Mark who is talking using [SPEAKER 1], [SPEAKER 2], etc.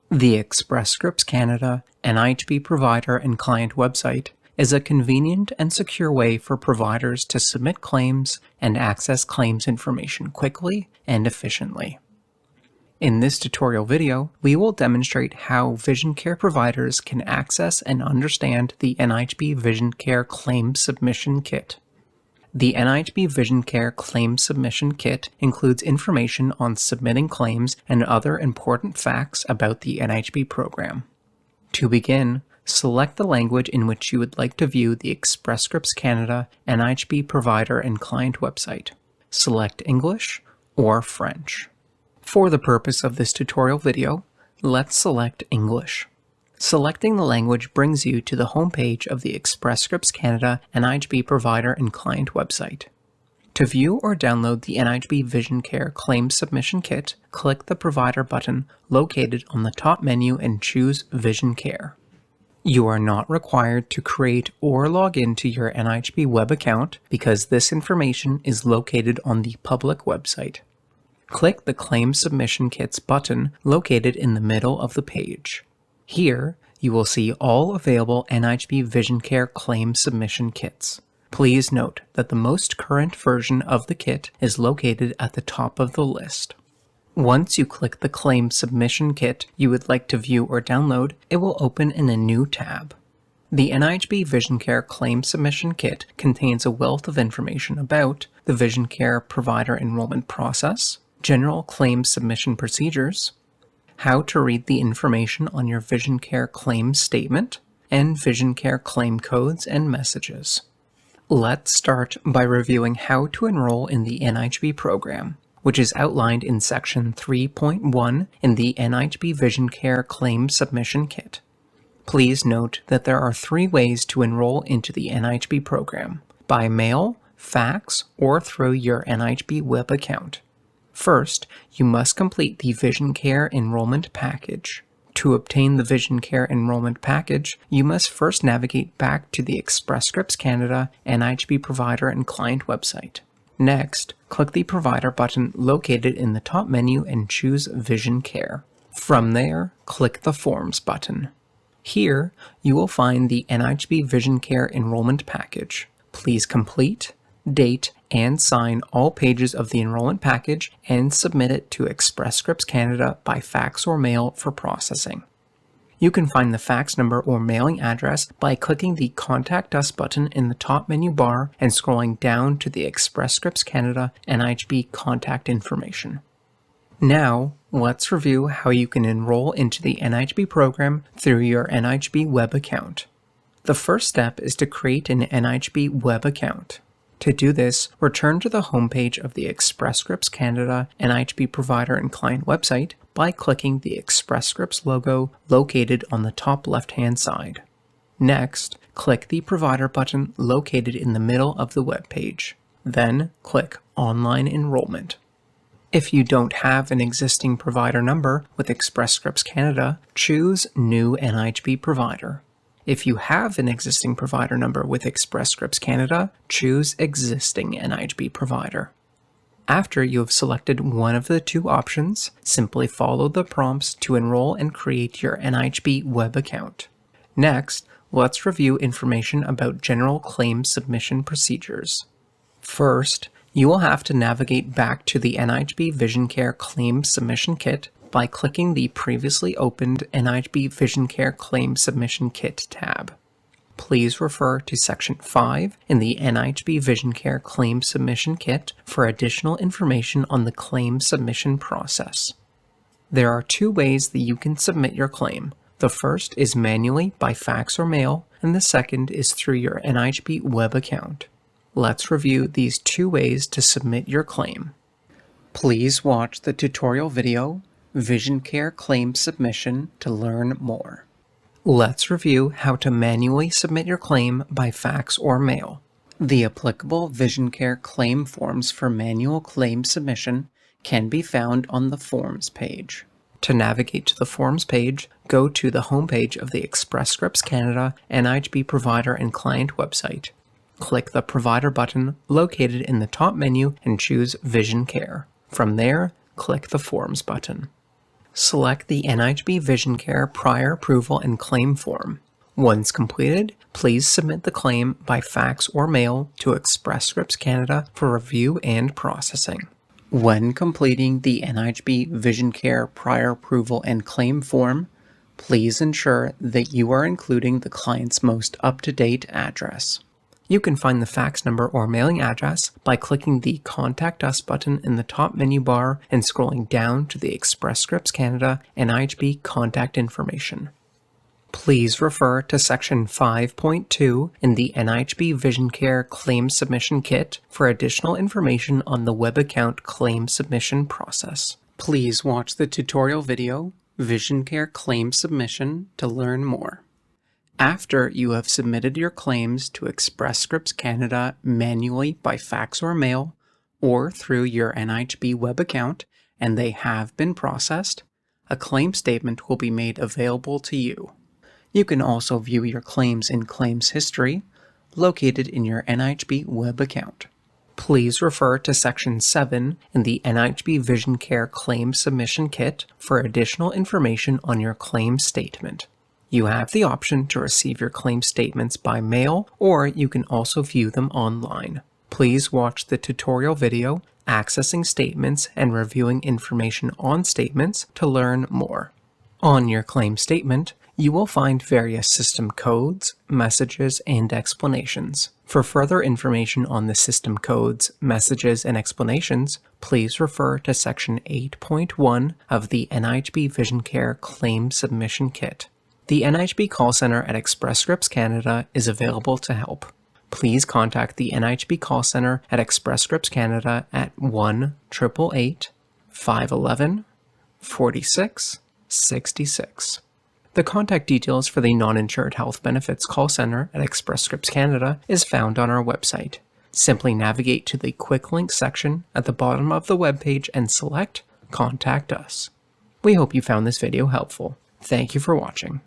[SPEAKER 1] The Express Scripts Canada NIHB provider and client website is a convenient and secure way for providers to submit claims and access claims information quickly and efficiently. In this tutorial video, we will demonstrate how vision care providers can access and understand the NIHB Vision Care Claim Submission Kit. The NIHB Vision Care Claim Submission Kit includes information on submitting claims and other important facts about the NIHB program. To begin, select the language in which you would like to view the Express Scripts Canada NIHB provider and client website. Select English or French. For the purpose of this tutorial video, let's select English. Selecting the language brings you to the homepage of the Express Scripts Canada NIHB provider and client website. To view or download the NIHB Vision Care Claim Submission Kit, click the Provider button located on the top menu and choose Vision Care. You are not required to create or log into your NIHB web account because this information is located on the public website. Click the Claim Submission Kits button located in the middle of the page. Here, you will see all available NIHB Vision Care Claim Submission Kits. Please note that the most current version of the kit is located at the top of the list. Once you click the Claim Submission Kit you would like to view or download, it will open in a new tab. The NIHB Vision Care Claim Submission Kit contains a wealth of information about the vision care provider enrollment process, general claim submission procedures, how to read the information on your vision care claim statement, and vision care claim codes and messages. Let's start by reviewing how to enroll in the NIHB program, which is outlined in Section 3.1 in the NIHB Vision Care Claim Submission Kit. Please note that there are 3 ways to enroll into the NIHB program: by mail, fax, or through your NIHB web account. First, you must complete the Vision Care Enrollment Package. To obtain the Vision Care Enrollment Package, you must first navigate back to the Express Scripts Canada NIHB provider and client website. Next, click the Provider button located in the top menu and choose Vision Care. From there, click the Forms button. Here, you will find the NIHB Vision Care Enrollment Package. Please complete, date, and sign all pages of the enrollment package and submit it to Express Scripts Canada by fax or mail for processing. You can find the fax number or mailing address by clicking the Contact Us button in the top menu bar and scrolling down to the Express Scripts Canada NIHB contact information. Now, let's review how you can enroll into the NIHB program through your NIHB web account. The first step is to create an NIHB web account. To do this, return to the homepage of the Express Scripts Canada NIHB provider and client website by clicking the Express Scripts logo located on the top left-hand side. Next, click the Provider button located in the middle of the web page. Then, click Online Enrollment. If you don't have an existing provider number with Express Scripts Canada, choose New NIHB Provider. If you have an existing provider number with Express Scripts Canada, choose Existing NIHB Provider. After you have selected one of the 2 options, simply follow the prompts to enroll and create your NIHB web account. Next, let's review information about general claim submission procedures. First, you will have to navigate back to the NIHB Vision Care Claim Submission Kit by clicking the previously opened NIHB Vision Care Claim Submission Kit tab. Please refer to Section 5 in the NIHB Vision Care Claim Submission Kit for additional information on the claim submission process. There are 2 ways that you can submit your claim. The first is manually by fax or mail, and the second is through your NIHB web account. Let's review these 2 ways to submit your claim. Please watch the tutorial video Vision Care Claim Submission to learn more. Let's review how to manually submit your claim by fax or mail. The applicable Vision Care claim forms for manual claim submission can be found on the Forms page. To navigate to the Forms page, go to the homepage of the Express Scripts Canada NIHB provider and client website. Click the Provider button located in the top menu and choose Vision Care. From there, click the Forms button. Select the NIHB Vision Care Prior Approval and Claim form. Once completed, please submit the claim by fax or mail to Express Scripts Canada for review and processing. When completing the NIHB Vision Care Prior Approval and Claim form, please ensure that you are including the client's most up-to-date address. You can find the fax number or mailing address by clicking the Contact Us button in the top menu bar and scrolling down to the Express Scripts Canada NIHB contact information. Please refer to Section 5.2 in the NIHB Vision Care Claim Submission Kit for additional information on the web account claim submission process. Please watch the tutorial video, Vision Care Claim Submission, to learn more. After you have submitted your claims to Express Scripts Canada manually by fax or mail, or through your NIHB web account, and they have been processed, a claim statement will be made available to you. You can also view your claims in Claims History, located in your NIHB web account. Please refer to Section 7 in the NIHB Vision Care Claim Submission Kit for additional information on your claim statement. You have the option to receive your claim statements by mail, or you can also view them online. Please watch the tutorial video, Accessing Statements and Reviewing Information on Statements, to learn more. On your claim statement, you will find various system codes, messages, and explanations. For further information on the system codes, messages, and explanations, please refer to Section 8.1 of the NIHB Vision Care Claim Submission Kit. The NIHB call center at Express Scripts Canada is available to help. Please contact the NIHB call center at Express Scripts Canada at 1-888-511-4666. The contact details for the Non-Insured Health Benefits call center at Express Scripts Canada is found on our website. Simply navigate to the Quick Links section at the bottom of the webpage and select Contact Us. We hope you found this video helpful. Thank you for watching.